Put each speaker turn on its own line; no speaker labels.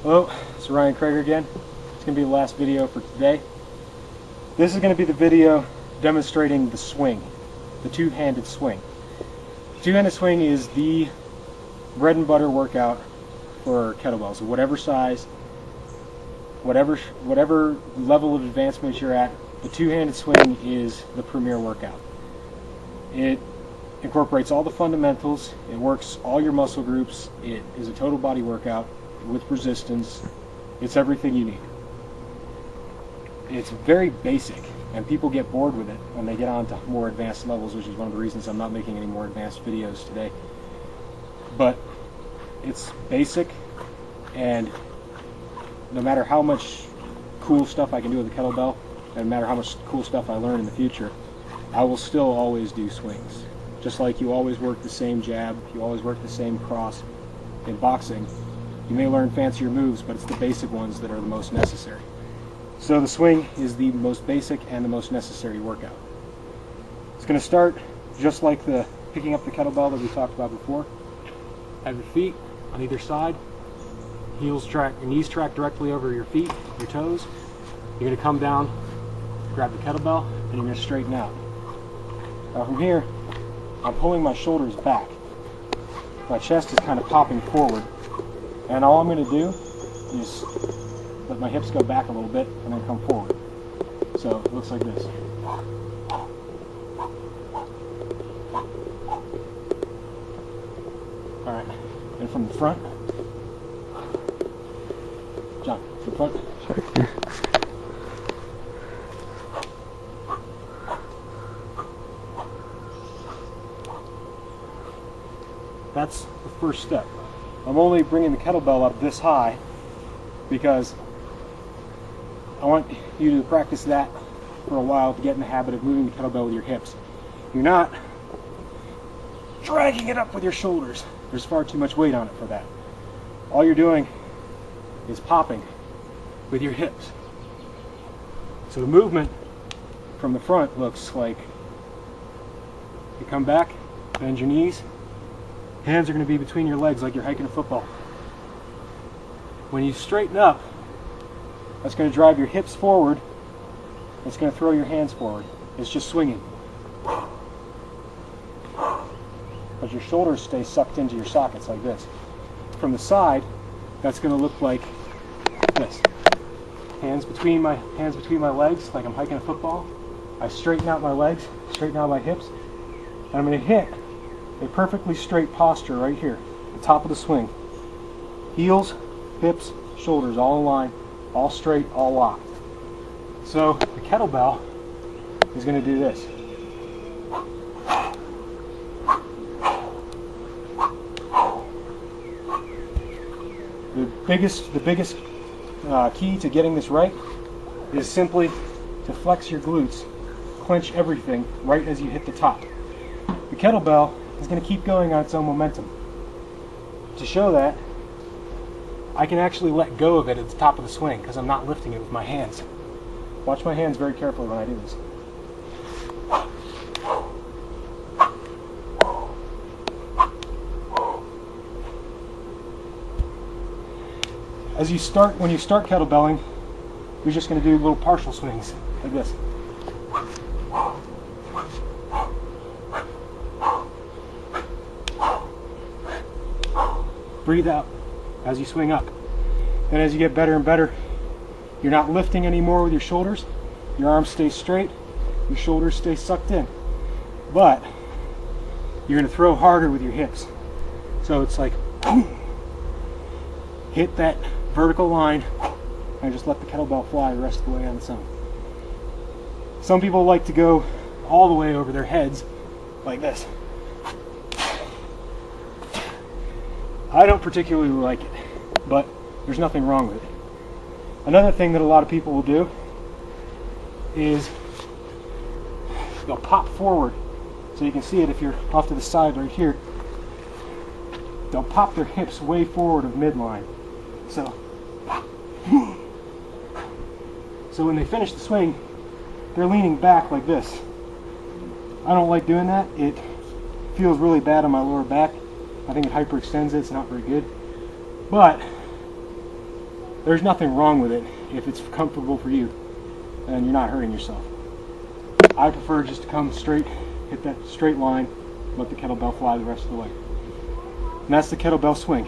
Hello, it's Ryan Krager again. It's going to be the last video for today. This is going to be the video demonstrating the swing, the two-handed swing. The two-handed swing is the bread and butter workout for kettlebells, whatever size, whatever level of advancement you're at. The two-handed swing is the premier workout. It incorporates all the fundamentals, it works all your muscle groups, it is a total body workout with resistance. It's everything you need. It's very basic, and people get bored with it when they get on to more advanced levels, which is one of the reasons I'm not making any more advanced videos today. But it's basic, and no matter how much cool stuff I can do with a kettlebell, and no matter how much cool stuff I learn in the future, I will still always do swings. Just like you always work the same jab, you always work the same cross. In boxing, you may learn fancier moves, but it's the basic ones that are the most necessary. So the swing is the most basic and the most necessary workout. It's going to start just like the picking up the kettlebell that we talked about before. Have your feet on either side, heels track, your knees track directly over your feet, your toes. You're going to come down, grab the kettlebell, and you're going to straighten out. Now from here, I'm pulling my shoulders back. My chest is kind of popping forward. And all I'm going to do is let my hips go back a little bit and then come forward. So it looks like this. Alright, and from the front. John, from the front. Sure. That's the first step. I'm only bringing the kettlebell up this high because I want you to practice that for a while to get in the habit of moving the kettlebell with your hips. You're not dragging it up with your shoulders. There's far too much weight on it for that. All you're doing is popping with your hips. So the movement from the front looks like you come back, bend your knees, hands are going to be between your legs like you're hiking a football. When you straighten up, that's going to drive your hips forward. It's going to throw your hands forward. It's just swinging. But your shoulders stay sucked into your sockets like this. From the side, that's going to look like this. Hands between my legs like I'm hiking a football. I straighten out my legs, straighten out my hips, and I'm going to hit a perfectly straight posture right here, the top of the swing. Heels, hips, shoulders all in line, all straight, all locked. So the kettlebell is going to do this. The biggest key to getting this right is simply to flex your glutes, clench everything right as you hit the top. The kettlebell is going to keep going on its own momentum. To show that, I can actually let go of it at the top of the swing because I'm not lifting it with my hands. Watch my hands very carefully when I do this. When you start kettlebelling, you're just going to do little partial swings like this. Breathe out as you swing up. Then as you get better and better, you're not lifting anymore with your shoulders. Your arms stay straight, your shoulders stay sucked in. But you're going to throw harder with your hips. So it's like hit that vertical line and just let the kettlebell fly the rest of the way on its own. Some people like to go all the way over their heads like this. I don't particularly like it, but there's nothing wrong with it. Another thing that a lot of people will do is they'll pop forward, so you can see it if you're off to the side right here. They'll pop their hips way forward of midline. So when they finish the swing, they're leaning back like this. I don't like doing that. It feels really bad on my lower back. I think it hyperextends it. It's not very good. But There's nothing wrong with it if it's comfortable for you and you're not hurting yourself. I prefer just to come straight, hit that straight line, let the kettlebell fly the rest of the way. And that's the kettlebell swing.